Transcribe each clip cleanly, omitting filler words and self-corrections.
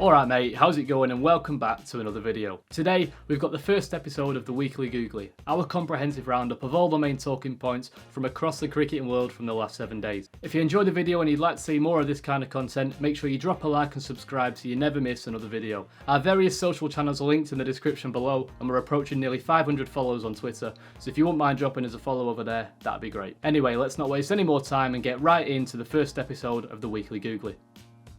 Alright mate, how's it going and welcome back to another video. Today we've got the first episode of the Weekly Googly, our comprehensive roundup of all the main talking points from across the cricketing world from the last 7 days. If you enjoyed the video and you'd like to see more of this kind of content, make sure you drop a like and subscribe so you never miss another video. Our various social channels are linked in the description below and we're approaching nearly 500 followers on Twitter, so if you wouldn't mind dropping us a follow over there, that'd be great. Anyway, let's not waste any more time and get right into the first episode of the Weekly Googly.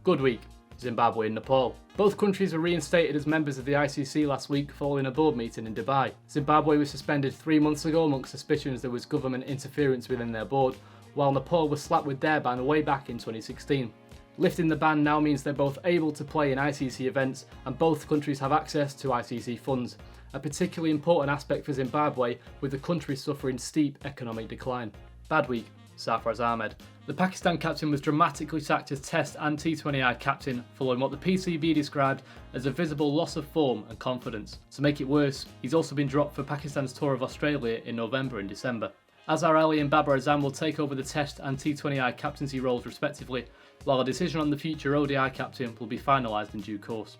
Good week. Zimbabwe and Nepal. Both countries were reinstated as members of the ICC last week following a board meeting in Dubai. Zimbabwe was suspended 3 months ago amongst suspicions there was government interference within their board, while Nepal was slapped with their ban way back in 2016. Lifting the ban now means they're both able to play in ICC events and both countries have access to ICC funds, a particularly important aspect for Zimbabwe with the country suffering steep economic decline. Bad week. Sarfaraz. The Pakistan captain was dramatically sacked as Test and T20I captain following what the PCB described as a visible loss of form and confidence. To make it worse, he's also been dropped for Pakistan's tour of Australia in November and December. Azhar Ali and Babar Azam will take over the Test and T20I captaincy roles respectively, while a decision on the future ODI captain will be finalised in due course.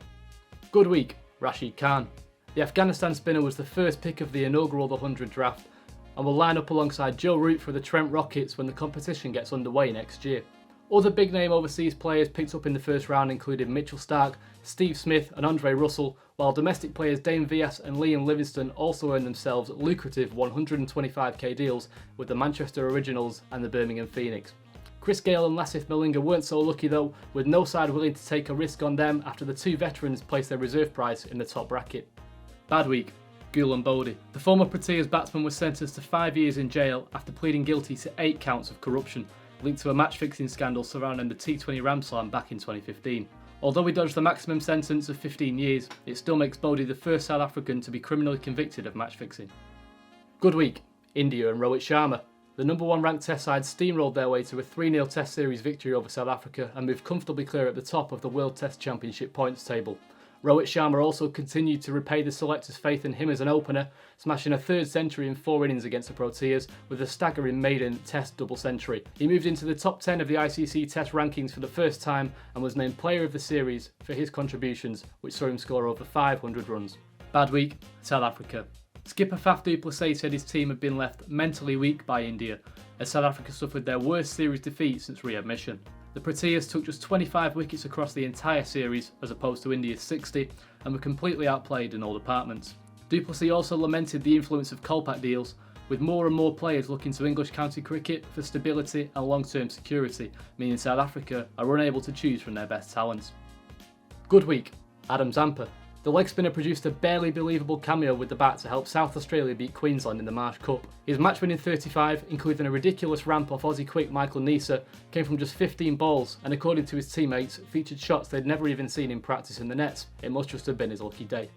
Good week, Rashid Khan. The Afghanistan spinner was the first pick of the inaugural 100 draft and will line up alongside Joe Root for the Trent Rockets when the competition gets underway next year. Other big name overseas players picked up in the first round included Mitchell Starc, Steve Smith and Andre Russell, while domestic players Dane Vias and Liam Livingston also earned themselves lucrative 125k deals with the Manchester Originals and the Birmingham Phoenix. Chris Gale and Lasith Malinga weren't so lucky though, with no side willing to take a risk on them after the two veterans placed their reserve price in the top bracket. Bad week. Gulam Bodhi. The former Proteas batsman was sentenced to 5 years in jail after pleading guilty to 8 counts of corruption, linked to a match-fixing scandal surrounding the T20 Ramslam back in 2015. Although he dodged the maximum sentence of 15 years, it still makes Bodhi the first South African to be criminally convicted of match-fixing. Good week. India and Rohit Sharma. The number 1 ranked Test side steamrolled their way to a 3-0 Test series victory over South Africa and moved comfortably clear at the top of the World Test Championship points table. Rohit Sharma also continued to repay the selectors' faith in him as an opener, smashing a 3rd century in 4 innings against the Proteas with a staggering maiden Test double century. He moved into the top 10 of the ICC Test rankings for the first time and was named Player of the Series for his contributions, which saw him score over 500 runs. Bad week, South Africa. Skipper Faf du Plessis said his team had been left mentally weak by India, as South Africa suffered their worst series defeat since readmission. The Proteas took just 25 wickets across the entire series as opposed to India's 60 and were completely outplayed in all departments. Du Plessis also lamented the influence of Kolpak deals, with more and more players looking to English county cricket for stability and long-term security, meaning South Africa are unable to choose from their best talents. Good week, Adam Zampa. The leg spinner produced a barely believable cameo with the bat to help South Australia beat Queensland in the Marsh Cup. His match-winning 35, including a ridiculous ramp off Aussie quick Michael Neser, came from just 15 balls and according to his teammates, featured shots they'd never even seen in practice in the nets. It must just have been his lucky day.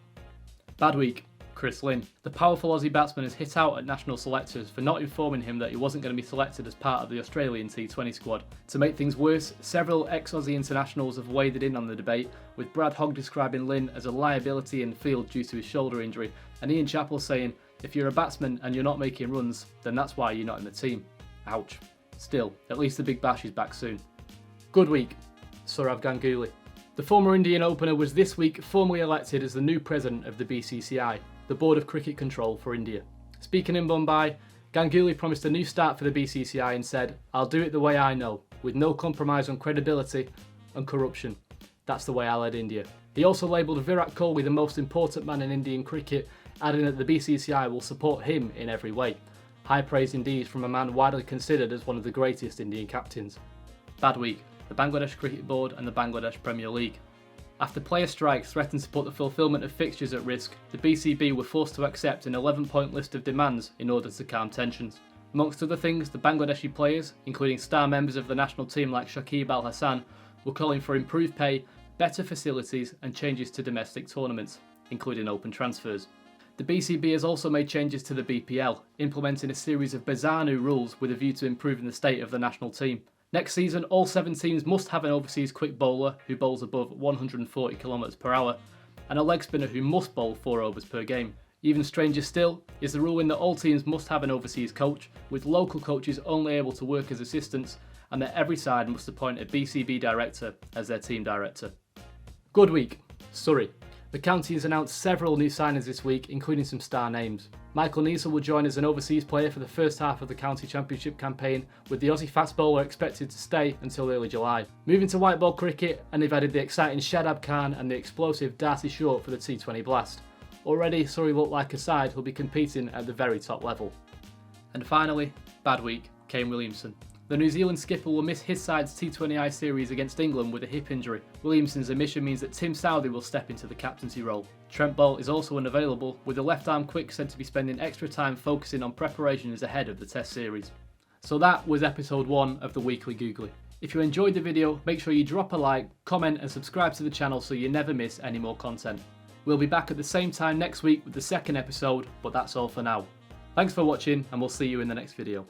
Bad week. Chris Lynn. The powerful Aussie batsman has hit out at national selectors for not informing him that he wasn't going to be selected as part of the Australian T20 squad. To make things worse, several ex-Aussie internationals have waded in on the debate, with Brad Hogg describing Lynn as a liability in field due to his shoulder injury, and Ian Chappell saying, if you're a batsman and you're not making runs, then that's why you're not in the team. Ouch. Still, at least the Big Bash is back soon. Good week, Sourav Ganguly. The former Indian opener was this week formally elected as the new president of the BCCI, the Board of Cricket Control for India. Speaking in Mumbai, Ganguly promised a new start for the BCCI and said, "I'll do it the way I know, with no compromise on credibility and corruption. That's the way I led India." He also labelled Virat Kohli the most important man in Indian cricket, adding that the BCCI will support him in every way. High praise indeed from a man widely considered as one of the greatest Indian captains. Bad week, the Bangladesh Cricket Board and the Bangladesh Premier League. After player strikes threatened to put the fulfilment of fixtures at risk, the BCB were forced to accept an 11-point list of demands in order to calm tensions. Amongst other things, the Bangladeshi players, including star members of the national team like Shakib Al Hassan, were calling for improved pay, better facilities and changes to domestic tournaments, including open transfers. The BCB has also made changes to the BPL, implementing a series of bizarre new rules with a view to improving the state of the national team. Next season, all 7 teams must have an overseas quick bowler who bowls above 140 km per hour, and a leg spinner who must bowl 4 overs per game. Even stranger still is the ruling that all teams must have an overseas coach, with local coaches only able to work as assistants, and that every side must appoint a BCB director as their team director. Good week. Surrey. The county has announced several new signings this week, including some star names. Michael Niesel will join as an overseas player for the first half of the county championship campaign, with the Aussie fast bowler expected to stay until early July. Moving to white ball cricket, and they've added the exciting Shadab Khan and the explosive Darcy Short for the T20 Blast. Already, Surrey look like a side who'll be competing at the very top level. And finally, bad week, Kane Williamson. The New Zealand skipper will miss his side's T20I series against England with a hip injury. Williamson's omission means that Tim Southey will step into the captaincy role. Trent Boult is also unavailable, with the left-arm quick said to be spending extra time focusing on preparations ahead of the Test series. So that was episode 1 of the Weekly Googly. If you enjoyed the video, make sure you drop a like, comment and subscribe to the channel so you never miss any more content. We'll be back at the same time next week with the second episode, but that's all for now. Thanks for watching and we'll see you in the next video.